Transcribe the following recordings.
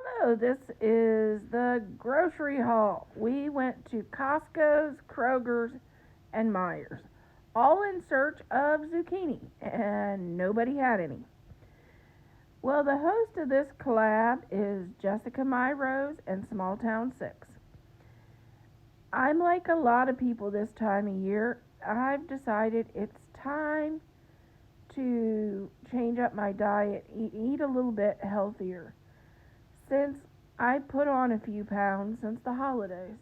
Hello, this is the grocery haul. We went to Costco's, Kroger's, and Miejers, all in search of zucchini, and nobody had any. Well, the host of this collab is Jessica Rose and Small Town 6. I'm like a lot of people this time of year. I've decided it's time to change up my diet, eat a little bit healthier, since I put on a few pounds since the holidays.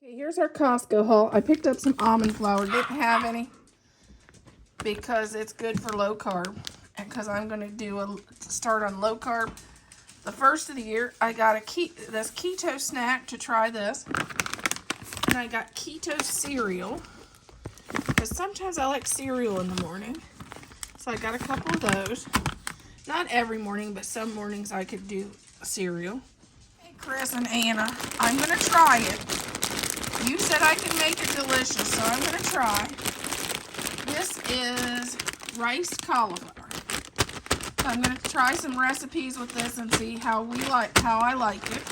Okay, here's our Costco haul. I picked up some almond flour. Didn't have any because it's good for low carb, and because I'm going to do a start on low carb the first of the year. I got this keto snack to try this, and I got keto cereal because sometimes I like cereal in the morning. So I got a couple of those. Not every morning, but some mornings I could do cereal. Hey, Chris and Anna, I'm going to try it. You said I can make it delicious, so I'm going to try. This is rice cauliflower. So I'm going to try some recipes with this and see how I like it.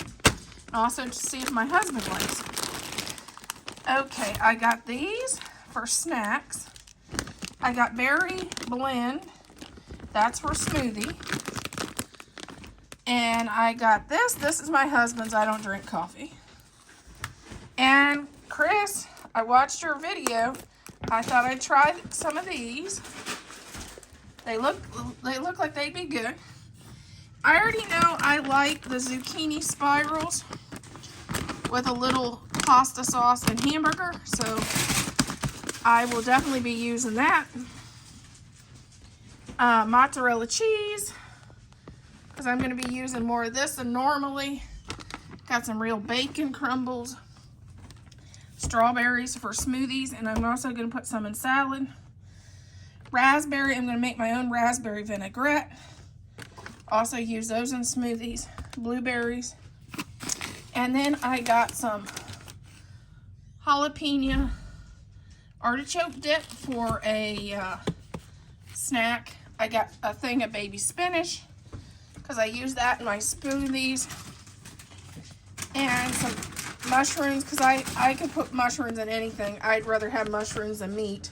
And also to see if my husband likes it. Okay, I got these for snacks. I got berry blend. That's for smoothie. And I got this. This is my husband's. I don't drink coffee. And Chris, I watched your video. I thought I'd try some of these. They look like they'd be good. I already know I like the zucchini spirals with a little pasta sauce and hamburger, so I will definitely be using that. Mozzarella cheese, because I'm going to be using more of this than normally. Got some real bacon crumbles. Strawberries for smoothies, and I'm also going to put some in salad. Raspberry, I'm going to make my own raspberry vinaigrette. Also use those in smoothies. Blueberries. And then I got some jalapeno artichoke dip for a snack. I got a thing of baby spinach because I use that in my smoothies. And some mushrooms, because I could put mushrooms in anything. I'd rather have mushrooms than meat.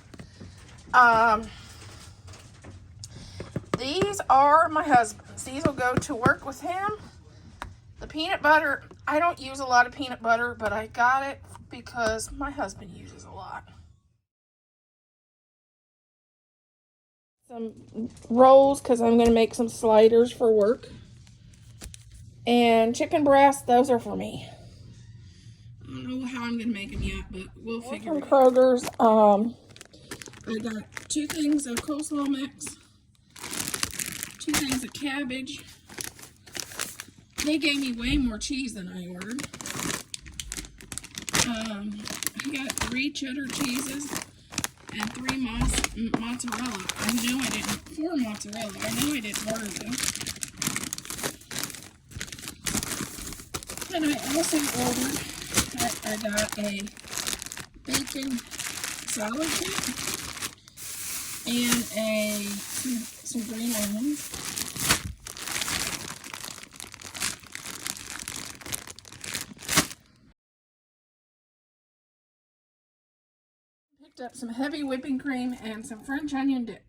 These are my husband's. These will go to work with him. The peanut butter, I don't use a lot of peanut butter, but I got it because my husband uses a lot. Some rolls, because I'm going to make some sliders for work. And chicken breasts, those are for me. I don't know how I'm going to make them yet, but we'll figure it out. From Kroger's, I got 2 things of coleslaw mix, 2 things of cabbage. They gave me way more cheese than I ordered. I got 3 cheddar cheeses and 3 mozzarella. I know I didn't, 4 mozzarella. I know I didn't order them. And I also ordered, I got a bacon salad kit and some green onions. Picked up some heavy whipping cream and some French onion dip.